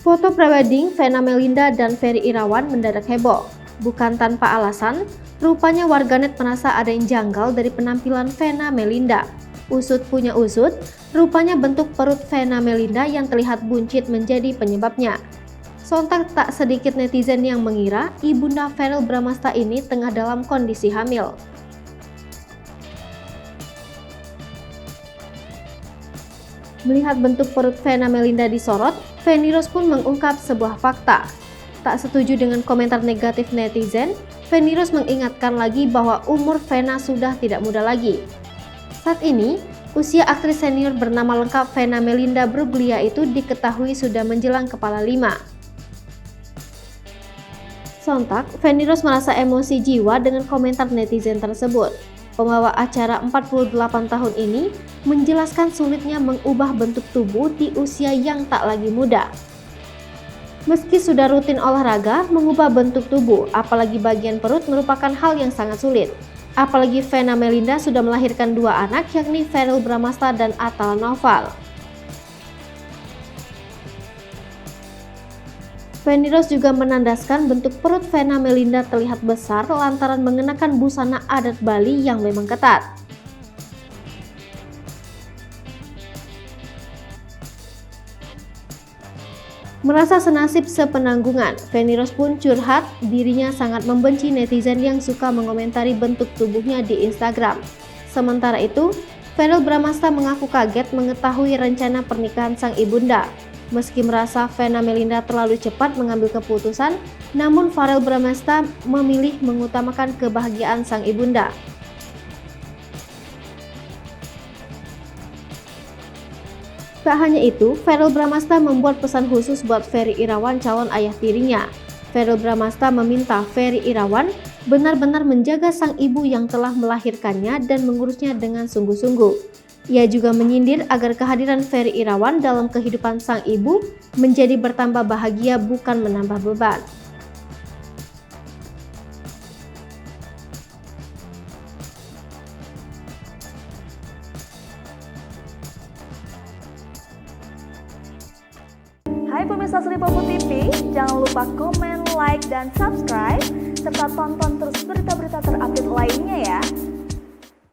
Foto prewedding Vena Melinda dan Ferry Irawan mendadak heboh. Bukan tanpa alasan, rupanya warganet merasa ada yang janggal dari penampilan Vena Melinda. Usut punya usut, rupanya bentuk perut Vena Melinda yang terlihat buncit menjadi penyebabnya. Sontak tak sedikit netizen yang mengira ibunda Verrell Bramasta ini tengah dalam kondisi hamil. Melihat bentuk perut Vena Melinda disorot, Feni Rose pun mengungkap sebuah fakta. Tak setuju dengan komentar negatif netizen, Feni Rose mengingatkan lagi bahwa umur Vena sudah tidak muda lagi. Saat ini, usia aktris senior bernama lengkap Vena Melinda Bruglia itu diketahui sudah menjelang kepala 5. Sontak, Feni Rose merasa emosi jiwa dengan komentar netizen tersebut. Pembawa acara 48 tahun ini menjelaskan sulitnya mengubah bentuk tubuh di usia yang tak lagi muda. Meski sudah rutin olahraga, mengubah bentuk tubuh, apalagi bagian perut merupakan hal yang sangat sulit. Apalagi Vena Melinda sudah melahirkan 2 anak yakni Verrell Bramasta dan Atala Noval. Feni Rose juga menandaskan bentuk perut Vena Melinda terlihat besar lantaran mengenakan busana adat Bali yang memang ketat. Merasa senasib sepenanggungan, Feni Rose pun curhat dirinya sangat membenci netizen yang suka mengomentari bentuk tubuhnya di Instagram. Sementara itu, Verrell Bramasta mengaku kaget mengetahui rencana pernikahan sang ibunda. Meski merasa Vena Melinda terlalu cepat mengambil keputusan, namun Verrell Bramasta memilih mengutamakan kebahagiaan sang ibunda. Tak hanya itu, Verrell Bramasta membuat pesan khusus buat Ferry Irawan, calon ayah tirinya. Verrell Bramasta meminta Ferry Irawan benar-benar menjaga sang ibu yang telah melahirkannya dan mengurusnya dengan sungguh-sungguh. Ia juga menyindir agar kehadiran Ferry Irawan dalam kehidupan sang ibu menjadi bertambah bahagia bukan menambah beban. Hai pemirsa Sri Popo TV, jangan lupa komen, like, dan subscribe, serta tonton terus berita-berita terupdate lainnya ya.